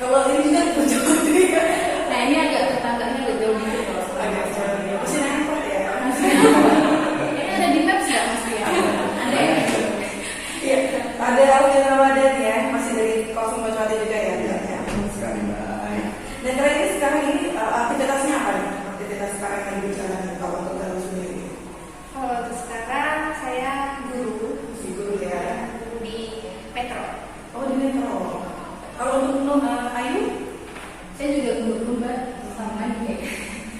Kalau ini juga jauh juga. Nah ini agak tetangganya agak jauh dikit kalau Agak jauh ya. Masih nempel ya. ini ada di Maps nggak Mas Ria? Ada ya? Iya, ada Alvin Ramadan ya, masih dari Kawasan Bojowati juga ya. Sekali baik. Dan terakhir sekarang ini aktivitasnya apa nih? Aktivitas sekarang yang berjalan kalau untuk kamu sendiri? Kalau untuk sekarang saya guru Si guru ya. di Metro. Oh di Metro. Kalau untuk Ayu? Saya juga guru Mbak, sama juga.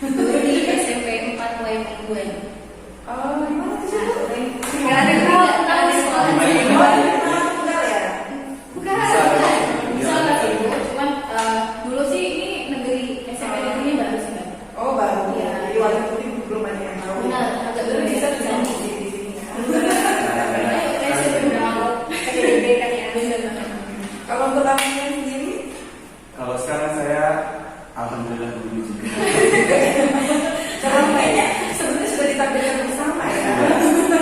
Guru di SMP 4 Lembang. Oh di mana tuh sih? Nggak ada kalau tahu sekolah. Oh di Tunggal ya? Bukan. Bisa nggak sih Bu? Cuman dulu sih ini negeri SMP di sini baru sih Mbak. Oh baru. Iya. Jadi walaupun belum banyak yang tahu. Benar, agak Tapi berbeda bisa jauh. di sini ya. Saya SMP udah mau PDB kan ya. Kalau untuk kamu sendiri? Kalau sekarang saya alhamdulillah guru juga. Cara mainnya sebenarnya sudah ditampilkan bersama ya.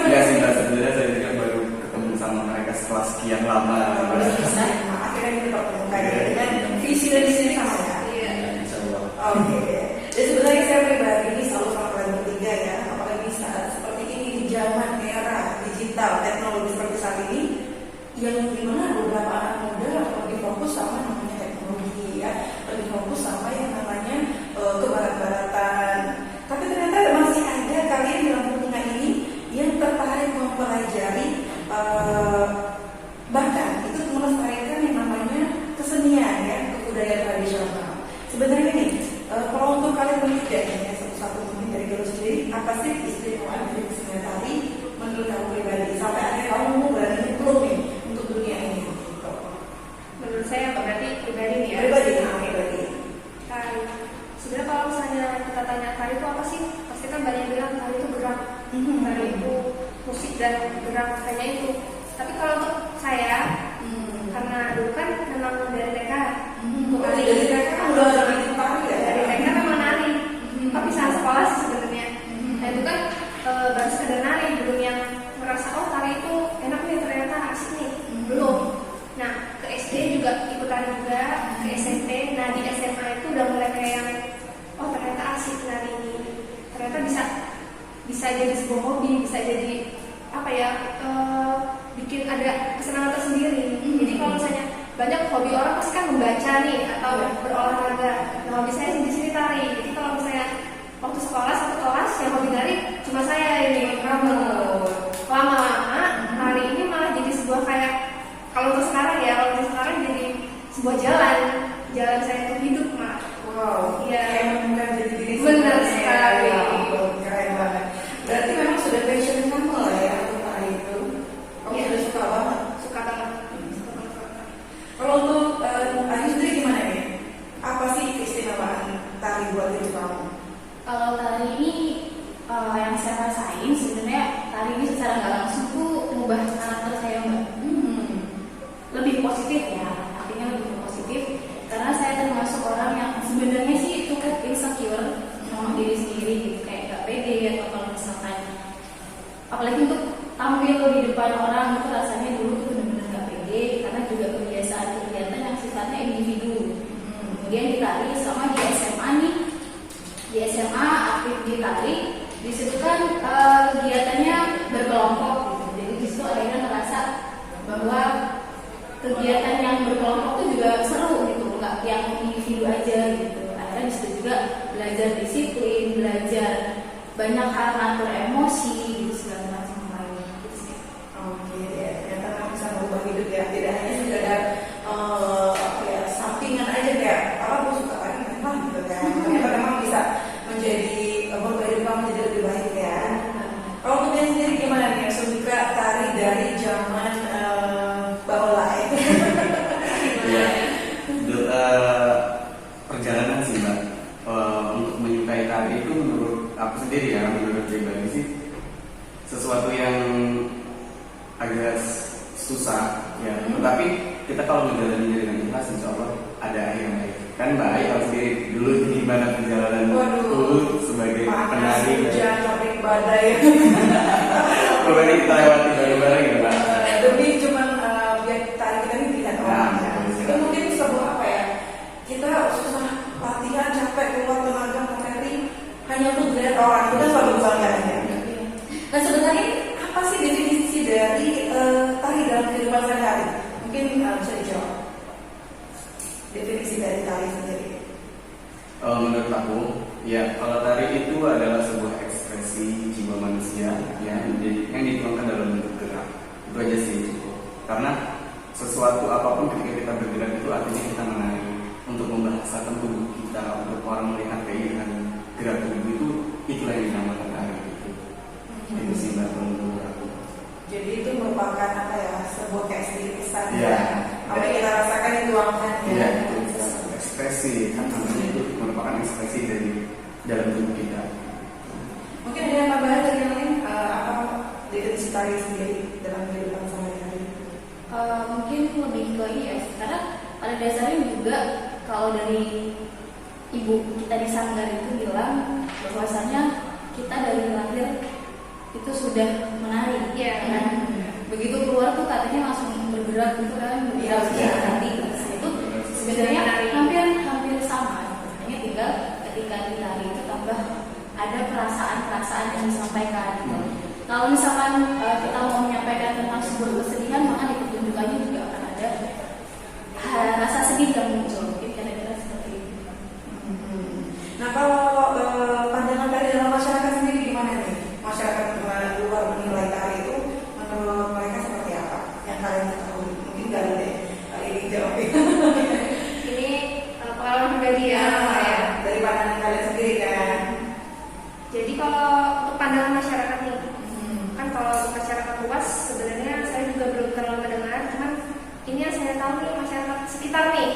Enggak sih Mbak, sebenarnya saya juga baru ketemu sama mereka setelah sekian lama. Akhirnya kita bertemu dengan visi dan misinya sama ya. Iya. Insya Allah. Oke. Dan sebenarnya saya pribadi ini selalu sama kalian bertiga ya, apalagi saat seperti ini di zaman era digital teknologi seperti saat ini, yang dimana beberapa anak muda lebih fokus sama namanya teknologi ya, lebih fokus sama yang namanya kebarat-baratan. Tapi ternyata masih ada kalian di Lampung Tengah ini yang tertarik mempelajari bahkan itu melestarikan yang namanya kesenian ya, kebudayaan tradisional. Sebenarnya nih, kalau untuk kalian bertiga ya, satu-satu mungkin dari dulu sendiri, apa sih keistimewaan dari kesenian tari menurut kamu pribadi? Sampai akhirnya kamu mau berani nyemplung nih untuk dunia ini. Gitu. Menurut saya berarti pribadi nih ya. Pribadi, pribadi. Tari. Sebenarnya kalau misalnya kita tanya tari itu apa sih? Pasti kan banyak yang bilang tari itu gerak. Tari itu musik dan gerak hanya itu. Tapi kalau untuk saya, karena dulu kan memang dari TK, untuk Oh, tari dari TK udah itu tari ya? dari TK memang nari. Tapi saat sekolah sih sebenarnya. Nah itu kan baru sekedar nari, belum yang merasa oh tari itu enak nih ternyata asik nih, belum. Nah ke SD juga ikut tari juga, ke SMP, nah di SMA itu udah mulai kayak yang oh ternyata asik nari ini, ternyata bisa jadi sebuah hobi, bisa jadi apa ya, bikin ada kesenangan tersendiri. Jadi kalau misalnya banyak hobi orang pasti kan membaca nih atau berolahraga. Nah hobi saya di sini tari. Jadi kalau misalnya waktu sekolah satu kelas yang hobi nari cuma saya ini lama-lama nari ini malah jadi sebuah kayak kalau untuk sekarang ya, kalau untuk sekarang jadi sebuah jalan saya untuk hidup mah. Wow, Iya. kayak menemukan jati diri Benar sebenarnya. sekali. Ya ampun, keren banget. Berarti memang sudah passion kamu lah ya untuk tari itu. Kamu Iya. sudah suka banget. Suka banget. Kalau untuk Ayu sendiri gimana nih? Apa sih keistimewaan tari buat hidup kamu? Kalau tari ini yang saya rasain sebenarnya tari ini secara nggak langsung tuh mengubah karakter saya Mbak. Lebih positif ya, artinya lebih positif karena saya termasuk orang yang sebenarnya sih cukup insecure sama diri sendiri gitu, kayak nggak pede atau kalau misalkan apalagi untuk tampil di depan orang itu rasanya dulu tuh benar-benar nggak pede karena juga kebiasaan kegiatan yang sifatnya individu. Kemudian di tari sama di SMA nih, di SMA aktif di tari, di situ kan kegiatannya berkelompok gitu. Jadi di situ akhirnya merasa bahwa kegiatan yang berkelompok itu juga seru gitu, nggak yang individu aja gitu. Akhirnya di situ juga belajar disiplin, belajar banyak hal ngatur emosi gitu segala macam lain gitu sih. Oke, ya, ternyata kamu bisa merubah hidup ya. Tidak hanya sekedar apa ya, sampingan aja kayak aku suka tari memang gitu kan. Ternyata memang bisa menjadi merubah hidup kamu jadi lebih baik ya. Kalau untuk yang sendiri gimana nih? Suka tari dari zaman baola itu. Ya, perjalanan sih Mbak. Untuk menyukai tari itu menurut aku sendiri ya, menurut pribadi sih sesuatu yang agak susah ya. Tetapi kita kalau menjalaninya dengan ikhlas, insya Allah ada akhir yang baik. Kan Mbak Ai tahu sendiri dulu gimana perjalanan dulu sebagai penari. Hujan, sampai badai. Pokoknya kita lewati bareng-bareng ya Mbak. Demi cuman biar tari kita ini dilihat orang. Nah, Itu mungkin sebuah apa ya? Mungkin bisa dijawab definisi dari tari sendiri. Menurut aku, ya kalau tari itu adalah sebuah ekspresi jiwa manusia yang dituangkan dalam bentuk gerak. Itu aja sih cukup. Karena sesuatu apapun ketika kita bergerak itu artinya kita menari. Untuk membahasakan tubuh kita, untuk orang melihat keindahan gerak tubuh itu, itulah yang dinamakan tari itu. Itu sih mbak menurut aku. Jadi itu merupakan apa ya, sebuah keistirisan Iya. ya. Apa yang kita rasakan dituangkan ya. Iya, itu ekspresi kan namanya itu merupakan ekspresi dari dalam tubuh kita. Mungkin ada yang tambahan dari yang lain, apa definisi tari sendiri dalam kehidupan sehari-hari? Mungkin lebih ke ini ya, karena pada dasarnya juga kalau dari ibu kita di sanggar itu bilang bahwasanya kita dari lahir itu sudah menari. Iya. Nah, begitu keluar tuh katanya langsung bergerak gitu kan, bergerak Iya. nanti itu sebenarnya hampir sama. Hanya tinggal ketika ditari itu tambah ada perasaan-perasaan yang disampaikan. Gitu. Kalau misalkan kita mau menyampaikan tentang sebuah kesedihan, maka di pertunjukannya juga akan ada rasa sedih yang muncul. Mungkin kira-kira seperti itu. Nah kalau pandangan tari dalam masyarakat sendiri gimana nih? Masyarakat luar menilai tari itu menurut mereka seperti apa? Yang kalian ketahui? Mungkin gak ada deh ini jawabnya. Ini pengalaman pribadi ya, saya. Dari pandangan kalian sendiri kan? Jadi kalau untuk pandangan masyarakat nih, kan kalau untuk masyarakat luas sebenarnya saya juga belum terlalu mendengar, cuman ini yang saya tahu nih masyarakat sekitar nih,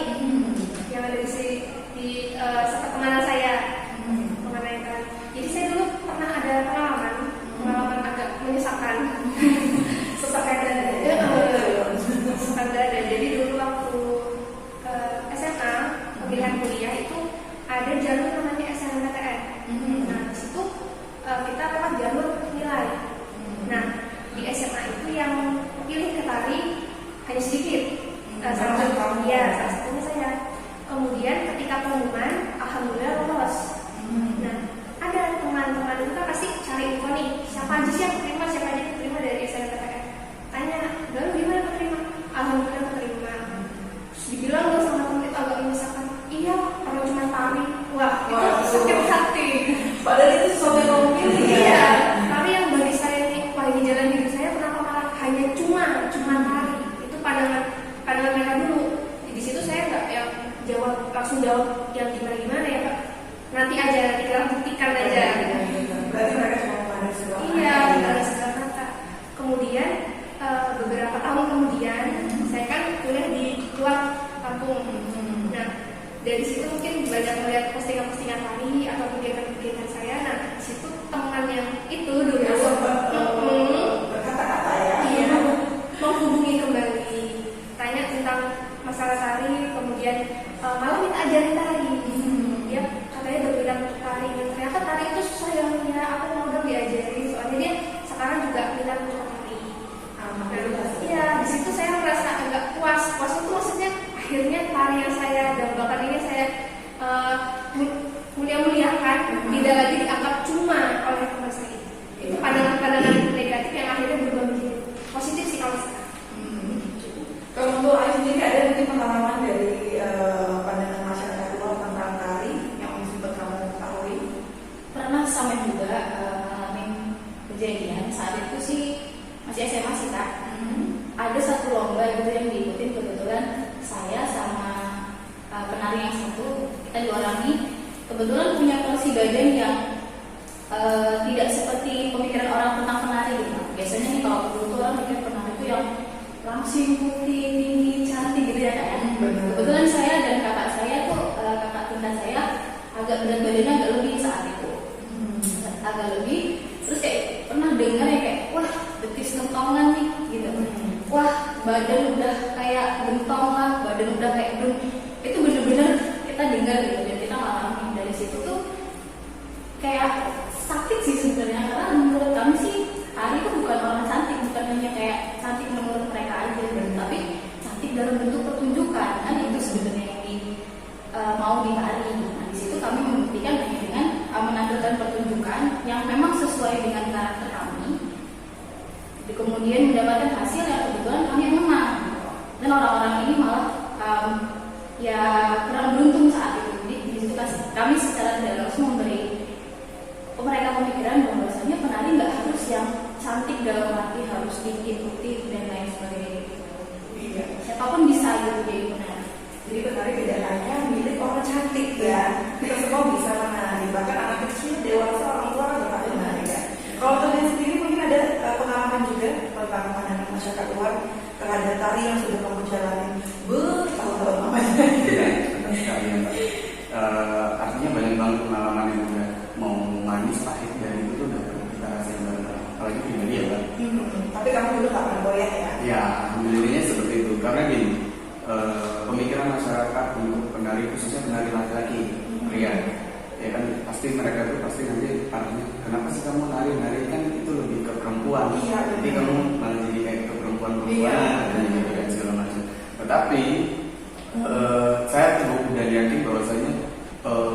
yang ada di sepertemanan saya, mengenai tari. Jadi saya dulu pernah ada pengalaman agak menyesalkan. Sesak dada. Sesak dada. Jadi dulu waktu SMA pemilihan kuliah itu ada jalur namanya SNMPTN. Nah di situ kita lewat jalur nilai. Nah di SMA itu yang pilih ke tari hanya sedikit. Salah satunya saya. Kemudian ketika pengumuman, alhamdulillah lolos. Nah ada teman-teman itu kan pasti cari info nih, siapa aja sih yang keterima, siapa aja yang keterima dari SNMPTN. Tanya, lalu gimana keterima? Alhamdulillah keterima. Terus dibilang loh sama temen itu agak menyesakkan. Iya, kalau cuma tari, wah itu sakit hati. Padahal itu sesuatu yang kamu pilih ya. Iya, tapi yang bagi saya ini, wah ini jalan hidup saya kenapa malah hanya cuma tari. Itu pandangan mereka dulu. Di situ saya nggak yang langsung jawab yang gimana ya Pak. Nanti aja kita buktikan aja. Berarti mereka cuma memandang sebuah Iya, dari segala kata. Kemudian beberapa tahun kemudian saya kan kuliah di luar kampung. Nah dari situ mungkin banyak melihat postingan-postingan tari atau kegiatan-kegiatan saya. Nah di situ teman yang itu dulu berkata-kata ya. iya menghubungi kembali, tanya tentang masalah tari, kemudian malah minta ajarin tari. Dia katanya berminat untuk tari. Ternyata tari itu susah ya, aku mau dong diajarin. Soalnya dia sekarang juga minat untuk tari. Iya, di situ saya merasa agak puas. Puas itu maksudnya akhirnya tari yang saya dambakan ini saya mulia-muliakan, tidak lagi dianggap cuma oleh teman saya. Itu pandangan-pandangan negatif yang akhirnya berubah menjadi positif sih kalau sekarang. Kalau untuk Ayu sendiri ada mungkin pengalaman dari pandangan masyarakat luar tentang tari yang sempat kamu ketahui? Pernah sama juga ngalamin kejadian saat itu sih masih SMA sih Kak. Ada satu lomba gitu yang diikutin, kebetulan saya sama penari yang satu kita diorani kebetulan punya porsi badan yang tidak seperti pemikiran orang tentang penari gitu. Biasanya nih kalau dulu orang mikir penari itu yang langsing, putih, tinggi, cantik gitu ya Kak. Kebetulan saya dan kakak saya tuh kakak tingkat saya agak berat badannya agak lebih saat itu. Agak lebih, terus kayak pernah dengar ya kayak wah betis kentongan nih gitu. Wah badan udah kayak gentong lah, badan udah kayak dum. Itu bener-bener kita dengar gitu dan kita ngalamin. Dari situ tuh kayak sakit sih sebenarnya, karena menurut kami sih tari itu bukan orang cantik, bukan hanya kayak cantik menurut mereka aja, tapi cantik dalam bentuk pertunjukan kan, itu sebenarnya yang mau ditari. Nah di situ kami membuktikan hanya dengan menampilkan pertunjukan yang memang sesuai dengan karakter kami, kemudian mendapatkan hasil yang kebetulan kami menang. Dan orang-orang ini malah ya kurang beruntung saat itu. Jadi di situ kami secara tidak langsung memberi mereka pemikiran bahwasanya penari nggak harus yang cantik dalam arti harus tinggi putih dan lain sebagainya gitu. Iya. Siapapun bisa gitu jadi penari. Jadi penari tidak hanya milik orang cantik ya, kita semua bisa menari. Bahkan anak kecil, dewasa, orang tua juga bisa menari ya. Kalau kalian sendiri mungkin ada pengalaman juga tentang pandangan masyarakat luar terhadap tari yang sudah kamu jalani bertahun-tahun lamanya. Iya, benar sekali ya, Mbak. Artinya banyak banget pengalaman yang udah mau manis pahit dan itu tuh udah pernah kita rasain bareng-bareng. Apalagi pribadi ya, Mbak. Tapi kamu dulu gak pernah goyah ya? Ya, alhamdulillahnya seperti itu. Karena gini, pemikiran masyarakat untuk penari khususnya penari laki-laki, pria, ya kan pasti mereka tuh pasti nanti artinya kenapa sih kamu nari kan itu lebih ke perempuan. Iya, jadi benar. kamu malah jadi kayak ke perempuan-perempuan Iya. dan gitu dan segala macam. Tetapi saya teguh dan yakin bahwasanya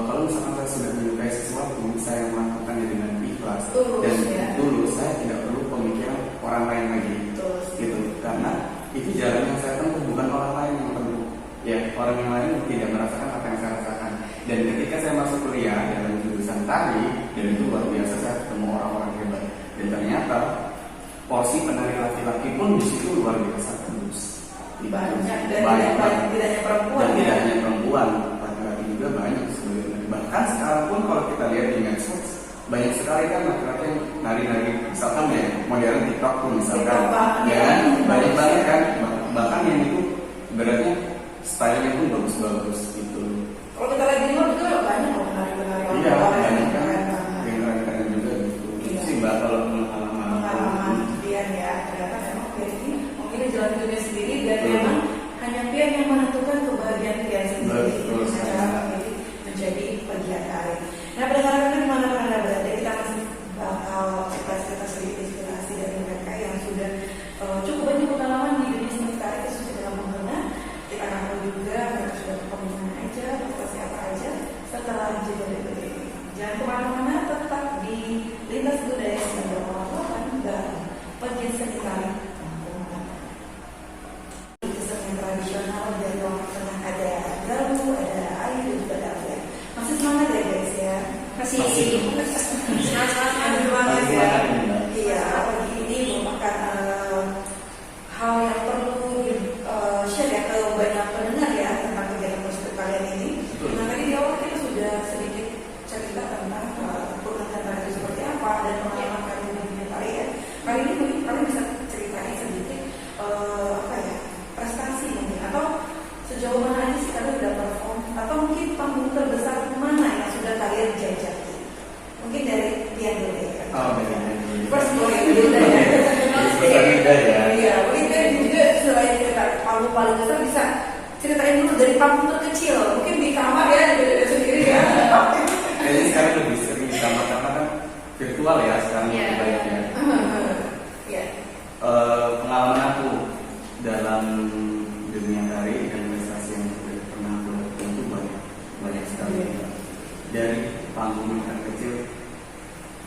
kalau misalkan saya sudah menyukai sesuatu, saya melakukannya dengan ikhlas Tulus, dan ya. tulus, saya tidak perlu pemikiran orang lain lagi. Betul. Gitu, karena itu jalan yang saya tempuh, bukan orang lain yang tempuh. Ya, orang yang lain tidak merasakan apa yang saya rasakan. Dan ketika saya masuk kuliah dalam jurusan tari, dan itu luar biasa, saya ketemu orang-orang hebat. Dan ternyata porsi penari laki-laki pun di situ luar biasa terus. Banyak dan Banyak, tidak hanya perempuan. dan tidak ya. hanya perempuan, laki-laki juga banyak sebenarnya. Bahkan sekarang pun kalau kita lihat di medsos, banyak sekali kan laki-laki yang nari-nari, misalkan ya modern TikTok pun misalkan, TikTok banget, ya ya. kan banyak banget kan, bahkan yang itu beratnya stylenya pun bagus-bagus gitu. Kalau kita lagi di luar juga banyak loh penari-penari orang Iya, luar banyak yang kan, keren banget. yang keren-keren juga gitu. Iya. Itu sih mbak kalau pengalaman. Pengalaman Pian ya, ternyata memang Pian ini memilih jalan hidupnya sendiri dan Betul. memang hanya Pian yang menentukan kebahagiaan Pian sendiri Betul dengan sekali. cara memilih menjadi pegiat tari. Nah, berdasarkan dimana Anda berada, kita masih bakal cerita sedikit inspirasi dari mereka yang sudah cukup banyak pengalaman di dunia seni tari khususnya dalam mengenal. Kita akan tahu juga mereka sudah kemana aja, prestasi apa aja setelah jeda berikut ini. Jangan kemana-mana, tetap di Lintas Budaya 98 dan Pegiat Seni Tari Kampung Melayu. Itu seni tradisional dari Lombok Tengah, ada Galuh, ada Ayu dan juga ada Alfian. Masih semangat ya guys ya? Masih Semangat banget ya. Iya, apalagi ini merupakan hal yang perlu di share ya ke banyak pendengar ya tentang kegiatan positif kalian ini. Betul. Nah tadi di awal kita sudah sedikit cerita tentang peruntukan tari itu seperti apa dan pengalaman kalian di dunia tari ya. Kali ini mungkin kalian bisa ceritain sedikit apa ya, prestasi mungkin atau sejauh mana aja sih kalian udah perform atau mungkin panggung terbesar mana yang sudah kalian jajaki. Mungkin dari Pian dulu ya. Oh, baik. First boleh dulu ya. Ya. Iya, mungkin kan juga selain cerita panggung paling besar bisa ceritain dulu dari panggung terkecil. Mungkin di kamar ya, di beda sendiri ya. Kayaknya sekarang lebih sering sama-sama kan virtual ya sekarang Iya. lebih banyak ya. Iya. Pengalaman aku dalam dunia tari dan prestasi yang sudah pernah aku lakukan itu banyak sekali. Iya. Dari panggung yang kecil,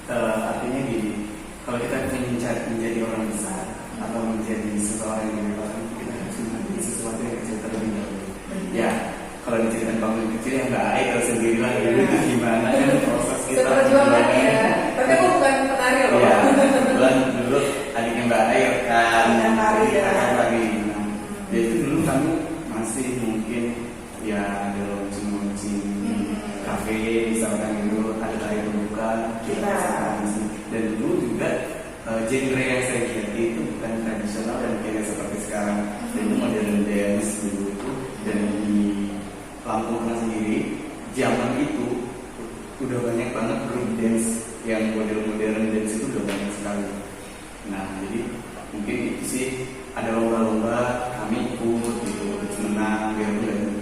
artinya gini, kalau kita ingin menjadi orang besar atau menjadi seseorang yang hebat, kita harus menjadi sesuatu yang kecil terlebih dahulu. Ya, kalau diceritain panggung kecil yang nggak air sendiri lah, Iya. itu gimana kan proses kita. Seperjuangan ya. Tapi aku bukan penari loh. Iya, kebetulan dulu adiknya Mbak Air kan, Yang tari ya. kita kan tari. Nah, ya itu dulu kami masih mungkin ya ada launching kafe misalkan dulu ada tari pembuka kita sih. Dan dulu juga genre yang saya lihat itu bukan tradisional dan tidak seperti sekarang. Itu modern dance dulu itu, dan di Lampung Tengah sendiri zaman itu udah banyak banget grup dance yang modern dance itu udah banyak sekali. Nah jadi mungkin itu sih ada lomba-lomba kami ikut gitu, terus menang biar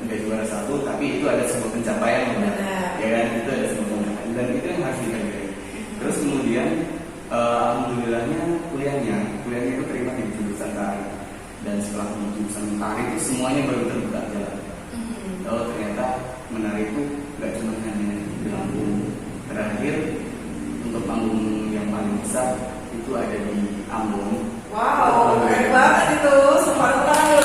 nggak juara satu, tapi itu ada sebuah pencapaian Benar. ya kan, itu ada sebuah pencapaian dan itu yang harus dihargai. Terus kemudian alhamdulillahnya kuliahnya itu terima di jurusan tari, dan setelah di jurusan tari itu semuanya baru terbuka jalan. Oh ternyata menari itu nggak cuma hanya di Lampung. Terakhir untuk panggung yang paling besar itu ada di Ambon. Wow, keren banget itu. Selamat ulang tahun.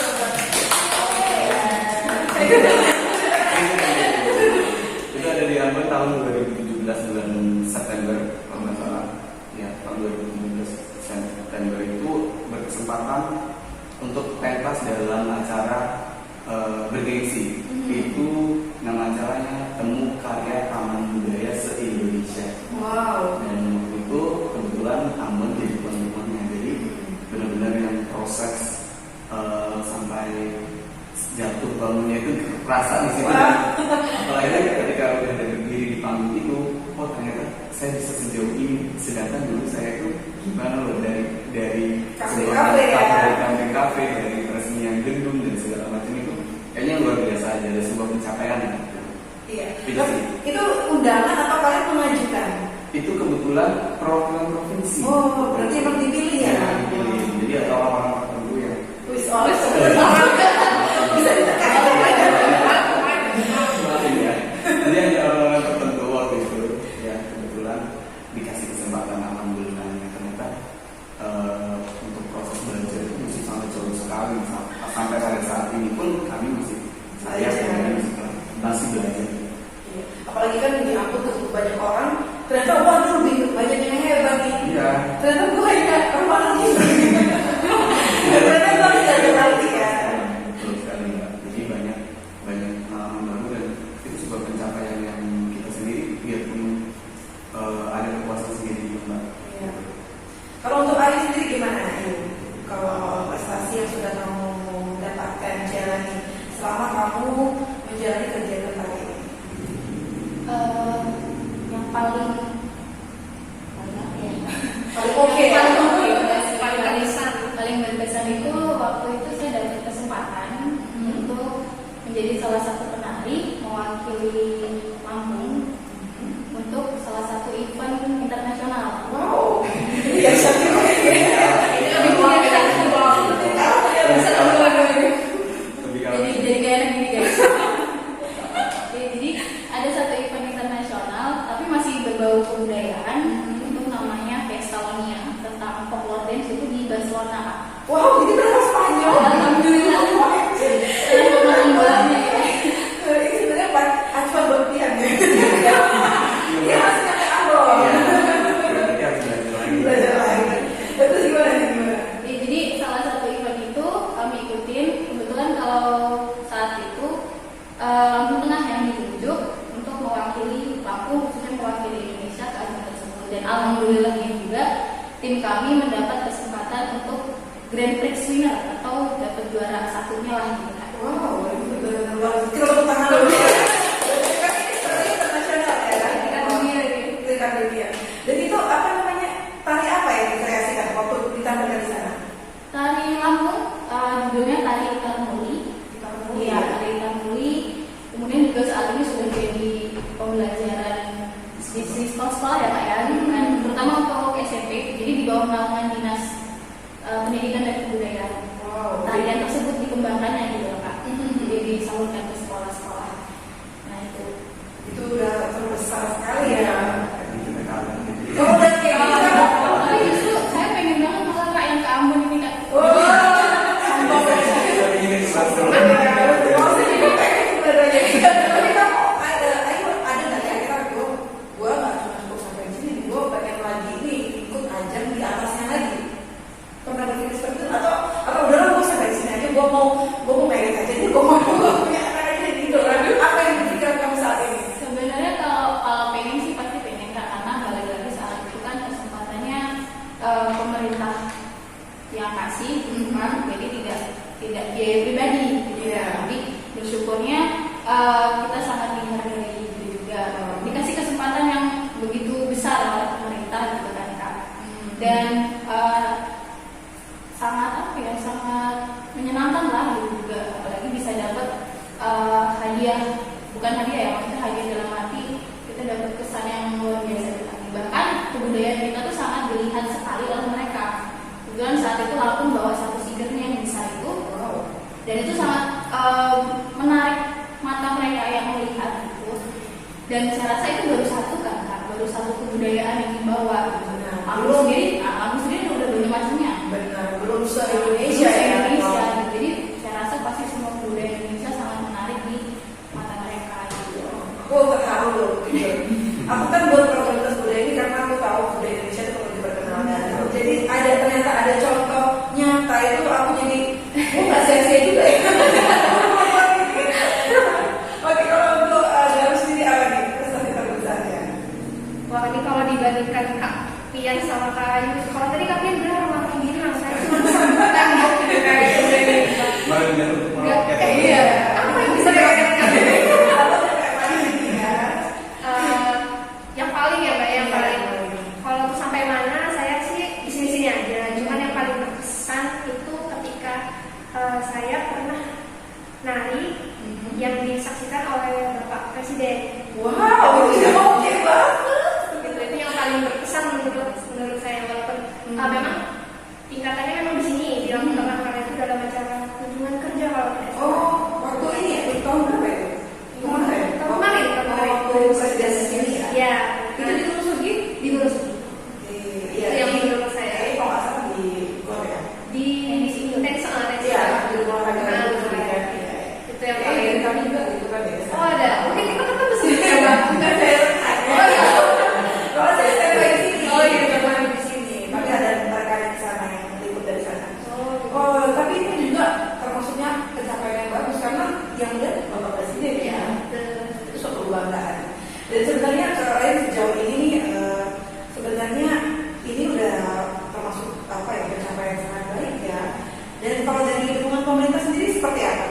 rasa di situ. Apalagi ketika udah berdiri di panggung itu, oh ternyata saya bisa sejauh ini. Sedangkan dulu saya itu gimana loh dari Kafe-kafe ya. dari kafe-kafe, dari peresmian gedung dan segala macam itu kayaknya luar biasa aja, ada sebuah pencapaian. Iya. Itu sih. Itu undangan atau kalian mengajukan? Itu kebetulan perwakilan provinsi. Oh, berarti emang dipilih ya? Ya, dipilih. Jadi atau orang-orang tertentu yang Wis bisa ditekan. ya. Jadi ada orang tertentu waktu itu ya kebetulan dikasih kesempatan, alhamdulillah ternyata untuk proses belajar itu masih sangat jauh sekali. Sampai pada saat ini pun kami masih masih belajar. Iya. Apalagi kan di aku tuh banyak orang ternyata waduh lebih banyak yang hebat nih. Iya. Ternyata gue hanya kemarin gitu. Ternyata gue tidak ada lagi ya. Betul sekali Mbak. Jadi banyak pengalaman baru dan itu sebuah pencapaian yang kita sendiri biarpun ada kepuasan sendiri juga Mbak. Iya. Kalau untuk Ari sendiri gimana? Kalau prestasi yang sudah kamu dapatkan jalani selama kamu menjalani kegiatan tadi ini? Yang paling apa ya? Paling oke ya? Paling berkesan. Paling berkesan itu waktu itu saya dapat kesempatan untuk menjadi salah satu penari mewakili Lampung untuk salah satu event internasional. Wow. Ya sakit ya. Ini lebih mulia kita keluar. Jadi kayak enak gini guys. Jadi ada satu event internasional tapi masih berbau kebudayaan untuk namanya Festalonia tentang folklore dance itu di Barcelona. Wow, ini berapa Spanyol? Alhamdulillah. Saya pemain bolanya ya. Ini sebenarnya acuan berpian ya. Iya masih nyampe abon. Berarti harus belajar lagi. Belajar lagi. Terus gimana? Jadi salah satu event itu kami ikutin. Kebetulan kalau saat itu Lampung Tengah yang ditunjuk untuk mewakili Lampung, khususnya mewakili Indonesia ke ajang tersebut. Dan alhamdulillahnya juga tim kami mendapat kesempatan untuk Grand Prix winner atau dapat juara satunya lah gitu kan. Wow, ini benar-benar luar biasa. Kita tepuk tangan dulu ya. Kan ini sebenarnya internasional ya kan? Tingkat dunia gitu. Tingkat dunia. Dan itu apa namanya? Tari apa yang dikreasikan waktu ditampilkan di sana? Tari Lampung, judulnya Tari Tarmuli. Iya, Tari Tarmuli. Kemudian juga saat ini sudah jadi pembelajaran di sekolah-sekolah ya Pak ya, terutama untuk SMP. Jadi di bawah naungan Dinas Pendidikan dan Kebudayaan. Wow. Tarian tersebut dikembangkan yang juga Pak. Jadi disalurkan ke sekolah-sekolah. Nah itu. Itu udah terbesar sekali ya. Ini kita kalah. Kalau udah kayak gitu kan? Tapi justru saya pengen banget malah Kak yang ke Ambon ini Kak. Sebenarnya kalau pengen sih pasti pengen Kak, karena balik lagi saat itu kan kesempatannya pemerintah yang kasih kan, jadi tidak biaya pribadi gitu ya. Tapi bersyukurnya kita sangat dihargai gitu juga, dikasih kesempatan yang begitu besar oleh pemerintah gitu kan Kak. Dan sangat sangat menyenangkan lah gitu juga, apalagi bisa dapat hadiah, bukan hadiah ya, maksudnya hadiah dalam arti kita dapat kesan yang luar biasa gitu. Bahkan kebudayaan kita tuh sangat dilihat sekali oleh mereka. Kemudian saat itu Lampung bawa satu sigernya yang besar itu, dan itu sangat menarik mata mereka yang melihat gitu. Dan saya rasa itu baru satu kan Kak, baru satu kebudayaan yang dibawa gitu. Lampung sendiri udah banyak macamnya. Benar, belum se-Indonesia ya. Indonesia. Jadi saya rasa pasti semua budaya Indonesia sangat menarik di mata mereka gitu. Aku terharu loh. Aku kan buat program budaya ini karena aku tahu budaya Indonesia itu perlu diperkenalkan. Jadi ternyata ada contoh nyata itu aku jadi nggak sia-sia juga ya. Oke, kalau untuk dalam sendiri apa nih prestasi terbesarnya? Wah, ini kalau dibandingkan Kak Pian sama Kak Ayu, kalau tadi Kak Pian bilang rumah pinggiran, saya cuma sambutan gitu kayak gitu. Malah dengan Iya. Apa yang bisa dikatakan Wow, itu oke banget. Gitu, itu yang paling berkesan menurut saya, walaupun memang tingkatannya memang di sini dilakukan karena itu dalam acara kunjungan kerja kalau tidak salah. Oh, waktu ini ya, di tahun berapa itu? Kemarin. Tahun kemarin. Waktu presiden ini ya. Ya, Itu di Gunung Sugi? di Gunung Sugi. Iya. Itu yang menurut saya. Kalau nggak salah di Korea. Di sini Texas. Iya, di olahraga Nah, Gunung Sugi kan. Iya. itu yang Kayaknya paling. dari kami juga gitu kan ya. Oh ada, mungkin kita kan bisa coba. Oh iya. Kalau saya standby di sini. Oh iya, standby di sini. Tapi ada rekan yang sana yang meliput dari sana. Oh, Oh, tapi ini juga termasuknya pencapaian yang bagus karena yang lihat Bapak Presiden ya. Itu suatu kebanggaan. Dan sebenarnya selain sejauh ini sebenarnya ini udah termasuk apa ya pencapaian yang sangat baik ya. Dan kalau dari dukungan pemerintah sendiri seperti apa?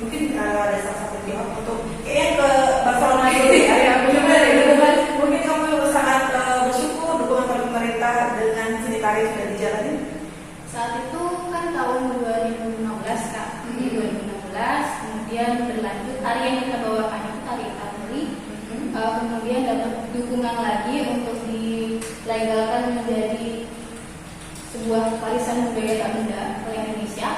Mungkin ada salah satu jawab untuk kayaknya ke Barcelona dulu ya. Ya benar dukungan. Mungkin kamu sangat bersyukur dukungan dari pemerintah dengan seni tari yang sudah dijalani. Saat itu kan tahun 2016 Kak, di 2016 kemudian berlanjut tari yang kita bawakan itu tari tari, kemudian dapat dukungan lagi untuk dilegalkan menjadi sebuah warisan budaya tak benda oleh Indonesia.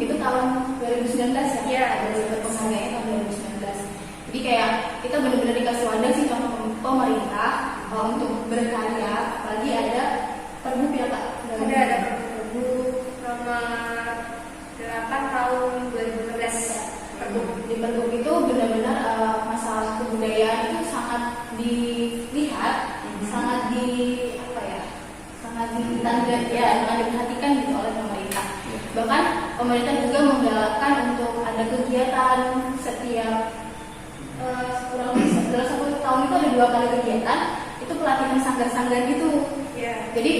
Itu tahun 2019 ya, ada dapat penghargaannya tahun 2019. Jadi kayak kita benar-benar dikasih wadah sih sama pemerintah untuk berkarya, apalagi ada pergub ya Kak. ada Perbu nomor 8 tahun 2016. Di pergub itu benar-benar masalah kebudayaan itu sangat dilihat, sangat sangat ditanggung ya, sangat diperhatikan gitu oleh pemerintah. Bahkan pemerintah juga menggalakkan untuk ada kegiatan setiap kurang lebih dalam 1 tahun itu ada 2 kali kegiatan, itu pelatihan sanggar-sanggar gitu. Ya. Jadi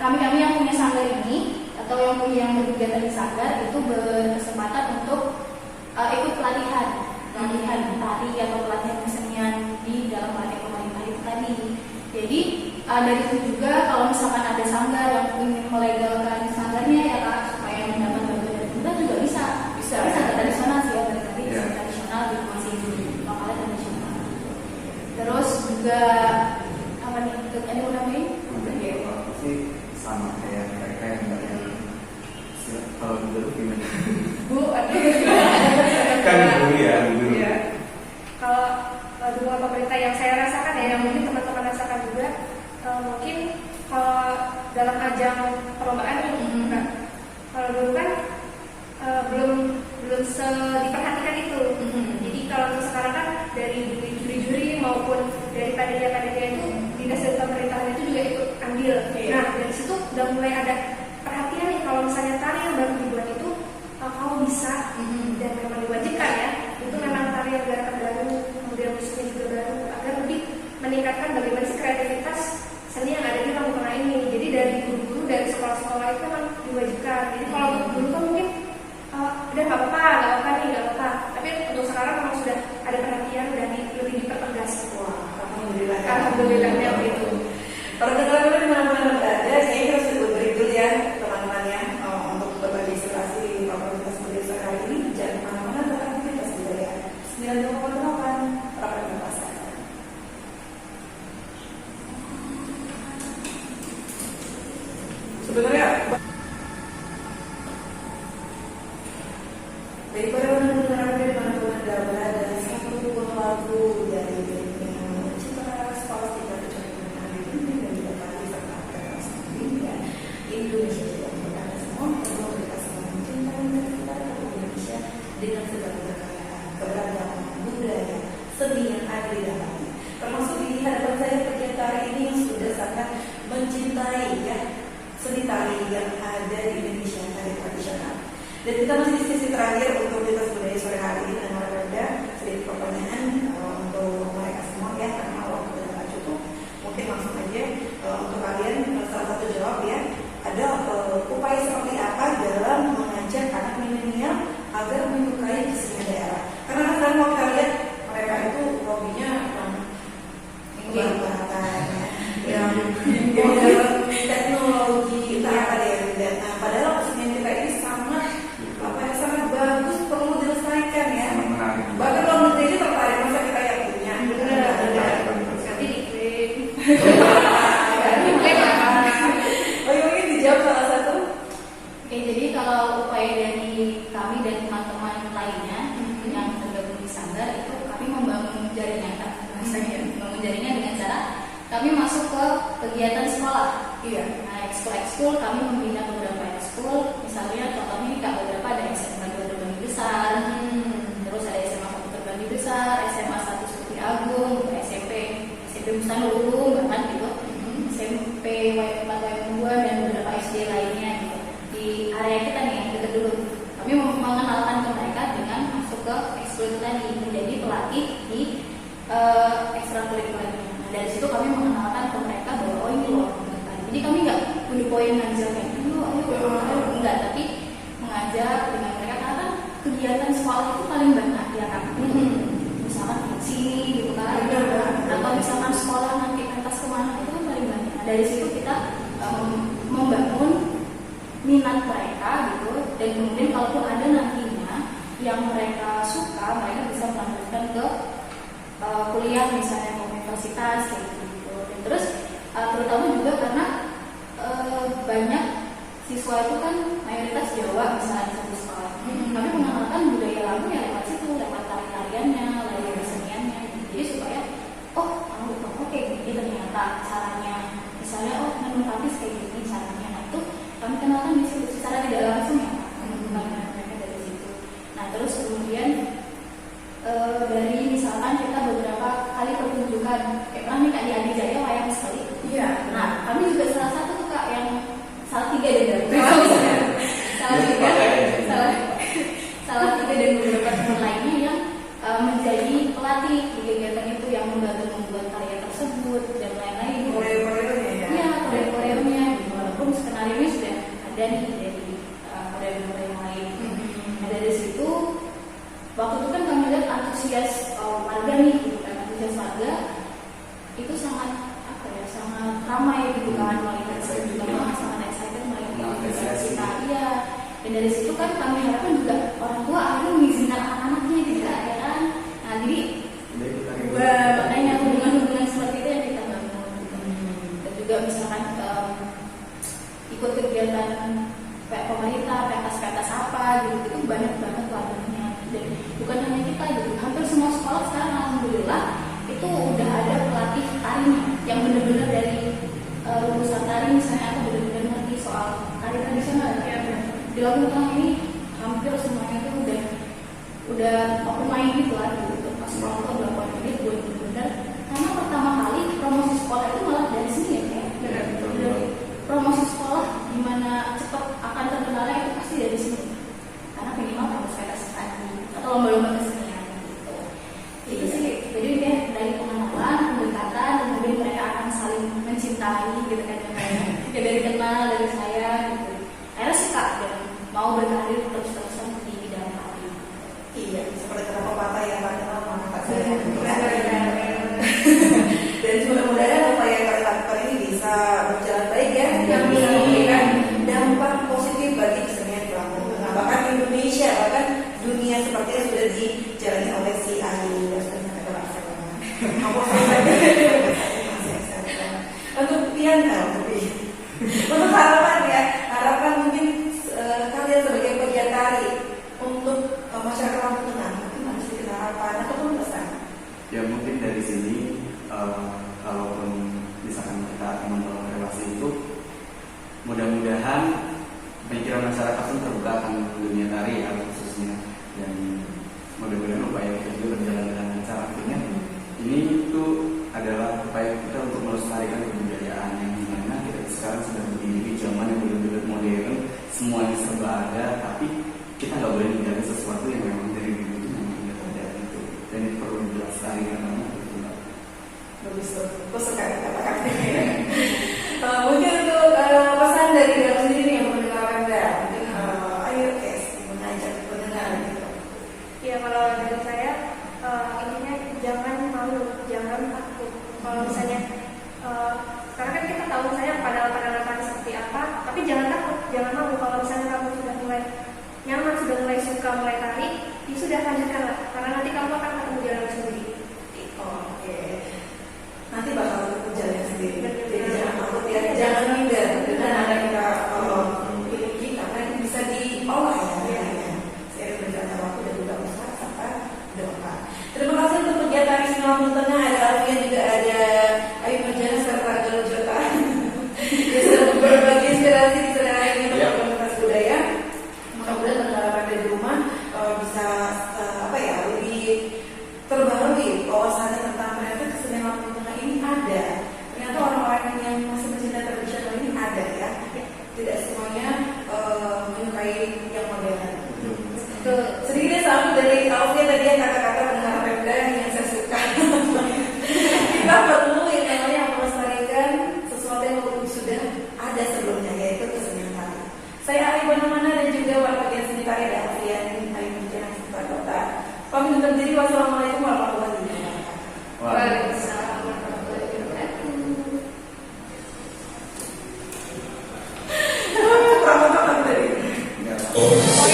kami yang punya sanggar ini atau yang berkegiatan di sanggar itu berkesempatan untuk ikut pelatihan tari atau pelatihan kesenian di dalam pelatihan pemerintah itu tadi. Jadi dari itu juga kalau misalkan ada sanggar yang ingin melegalkan sanggarnya ya Kak, supaya mendapat bantuan dari pemerintah juga bisa sanggar tradisional sih ya, berarti tradisional gitu, masih lokalnya tradisional. Terus juga apa nih, ada mau nambahin? Pasti sama kayak mereka yang nggak yang kalau dulu gimana? Bu, ada Kan dulu ya dulu. Iya. Kalau dukungan pemerintah yang saya rasakan ya, yang mungkin teman-teman rasakan juga, mungkin kalau dalam ajang perlombaan ini, nah, kalau dulu kan belum diperhatikan itu. Jadi kalau untuk sekarang kan dari juri-juri maupun dari panitia-panitia itu dinas dari pemerintahan itu juga ikut ambil. Nah dari situ udah mulai ada perhatian nih, kalau misalnya tari yang baru dibuat itu kamu bisa dan memang diwajibkan ya, itu memang tari yang gerakan baru, kemudian musiknya juga baru, agar lebih meningkatkan bagaimana sih kreativitas seni yang ada di lingkungan ini. Jadi dari guru-guru dari sekolah-sekolah itu memang diwajibkan. Jadi kalau dulu kan mungkin udah nggak apa-apa tapi untuk sekarang memang sudah ada perhatian dan lebih dipertegas. Wah, alhamdulillah. Alhamdulillahnya begitu. Para teman-teman dimana-mana berada, saya harus break dulu ya teman-teman ya, untuk berbagi inspirasi komunitas budaya sore hari ini. Jangan kemana-mana, tetap aktivitas budaya 9,8 Rapat Pasar. Sebenarnya daripada mendengar dari mana-mana Anda berada, satu buah lagu dari band Citra Sekolah Kita Percaya dan juga tadi serta Indonesia tidak berkata semua perlu kita semua mencintai dan kita Indonesia dengan segala kekayaan keberagaman budaya seni yang ada di dalamnya, termasuk di hadapan saya pegiat tari ini yang sudah sangat mencintai ya seni tari yang ada di Indonesia, tari tradisional. Dan kita masih diskusi terakhir untuk lintas budaya sore hari ini dengan ada sedikit pertanyaan untuk mereka semua ya, karena waktu kita tidak cukup. Mungkin langsung aja untuk kalian salah satu jawab ya. Ada upaya seperti apa dalam mengajak anak milenial agar menyukai kesenian daerah? Karena sekarang kalau kita lihat mereka itu hobinya bahkan yang teknologi kita apa ya. Nah, padahal kesenian kita ini sangat bagus, perlu dilestarikan ya. jaringan kan bahasanya, membangun jaringan dengan cara kami masuk ke kegiatan sekolah. Iya. Nah, ekskul kami membina beberapa ekskul, misalnya contohnya ini Kak, beberapa ada SMA 2 terbagi besar, terus ada SMA 1 terbagi besar, SMA 1 Suti Agung, SMP Busan Ulum, bahkan gitu, SMP Y4 Y2 dan beberapa SD lainnya gitu. Di area kita nih yang dekat dulu, kami mengenalkan ke mereka dengan masuk ke ekskul tadi, menjadi pelatih di ekstrakurikulernya. Nah, dari situ kami mengenalkan ke mereka bahwa oh ini loh. Jadi kami nggak punya poin ngajak kayak gitu, ayo enggak, tapi mengajak dengan mereka karena kan kegiatan sekolah itu paling banyak ya kan. Misalkan sini gitu kan, atau misalkan sekolah nanti pentas kemana itu kan paling banyak. Nah, dari situ kita membangun minat mereka gitu, dan kemudian kalaupun ada nantinya yang mereka suka, mereka bisa melanjutkan ke kuliah misalnya ke universitas kayak gitu. Dan terus terutama juga karena banyak siswa itu kan mayoritas Jawa misalnya di satu sekolah. Kami mengenalkan budaya lagu ya lewat situ, lewat tarian-tariannya, lewat keseniannya. Jadi supaya oke gini ternyata caranya. Misalnya menurut Hafiz kayak gini caranya. Nah itu kami kenalkan di situ secara tidak langsung ya, mengembangkan mereka dari situ. Nah terus kemudian dari misalkan kita beberapa kali pertunjukan, kayak pernah nih Kak di Adi Jaya wayang sekali. Iya. Nah kami juga salah satu tuh Kak yang salah tiga dan beberapa teman lainnya yang menjadi pelatih di kegiatan itu, yang membantu membuat karya tersebut dan lain-lain. Koreo-koreonya ya. Iya, koreo-koreonya. Walaupun skenario nya sudah ada nih dari koreo-koreo yang lain. Nah dari situ waktu itu kan kami lihat antusias warga nih, gitu kan, antusias warga itu sangat sangat ramai gitu kan, melihat saya juga sangat excited melihat kita. Iya. Dan dari situ kan kami harapkan juga orang tua akhirnya mengizinkan anak-anaknya gitu ya kan. Nah jadi makanya hubungan-hubungan seperti itu yang kita bangun. Dan juga misalkan ikut kegiatan pemerintah, pentas-pentas apa gitu, itu banyak banget warnanya. Dan bukan hanya kita gitu, hampir semua sekolah sekarang alhamdulillah itu udah ada pelatih tarinya yang benar-benar dari lulusan tari misalnya, atau benar-benar ngerti soal tari tradisional ya. Di Lampung Tengah ini hampir semuanya itu udah open mind gitu lah gitu. Pas sekolah itu berapa menit buat benar-benar, karena pertama kali promosi sekolah itu malah dari sini ya. Dari promosi sekolah gimana cepat akan terkenalnya itu pasti dari sini, karena minimal pentas tadi atau lomba-lomba kesenian gitu. Itu sih, jadi dia dari pengenalan, pendekatan, kemudian mereka akan saling mencintai gitu kan. Ya dari kenal dari saya gitu, akhirnya suka dan mau berkarir terus-terusan di bidang tari. Iya, seperti kata pepatah yang paling lama kata saya. Dan mudah-mudahan apa yang kalian lakukan ini bisa berjalan baik ya, yang bisa memberikan dampak positif bagi kesenian di Lampung Tengah, bahkan Indonesia, bahkan dunia seperti yang sudah dijalani oleh si Ayu dan kata bahasa apa untuk pian untuk harapan ya, harapan mungkin kalian sebagai pegiat tari untuk masyarakat Lampung Tengah, mungkin harus kita harapan ataupun pesan. Ya mungkin dari sini kalaupun misalkan kita membangun relasi itu, mudah-mudahan pikiran masyarakat pun terbuka akan dunia tari ya khususnya, dan mudah-mudahan upaya kita juga berjalan dengan lancar. Artinya ini itu adalah upaya kita untuk melestarikan kebudayaan yang dimana kita sekarang sedang berdiri di zaman yang benar-benar modern, semuanya serba ada, tapi kita nggak boleh meninggalkan sesuatu yang memang dari dulu itu memang tidak ada itu, dan itu perlu dilestarikan banget gitu. Bagus tuh, aku suka kata-kata ini. Mungkin untuk pesan dari dalam sendiri nih yang mendengarkan Bel, mungkin ayo mengajak pendengar gitu. Ya kalau dari saya intinya jangan malu, jangan takut. Kalau misalnya sekarang kan kita tahu misalnya padahal tadi seperti apa, tapi jangan takut, jangan malu. Kalau misalnya kamu sudah mulai nyaman, sudah mulai suka, mulai tari, ya sudah lanjutkanlah, karena nanti kamu akan ketemu jalan sendiri. Oke. Nanti bakal ketemu jalan sendiri. Seni Lampung Tengah, ada Alfian, juga ada Ayu Marjana serta Galuh Jota. Yang sudah berbagi inspirasi di sana ini tentang komunitas budaya. Mudah-mudahan teman-teman ada di rumah bisa lebih terbarui wawasannya tentang ternyata kesenian Lampung Tengah ini ada. Ternyata orang-orang yang masih mencintai tradisional ini ada ya. Tidak semuanya menyukai yang modern. Sedikit salam dari Alfian tadi yang kata-kata dengan Pemda yang saya suka. Kita perlu yang namanya melestarikan sesuatu yang sudah ada sebelumnya, yaitu kesenian tari. Saya Ali Mana dan juga Wakil Seni Tari ada Alfian, Ayu Marjana serta Kota. Pamit undur diri. Wassalamualaikum warahmatullahi wabarakatuh. Waalaikumsalam warahmatullahi wabarakatuh. Kurang apa tadi? Enggak.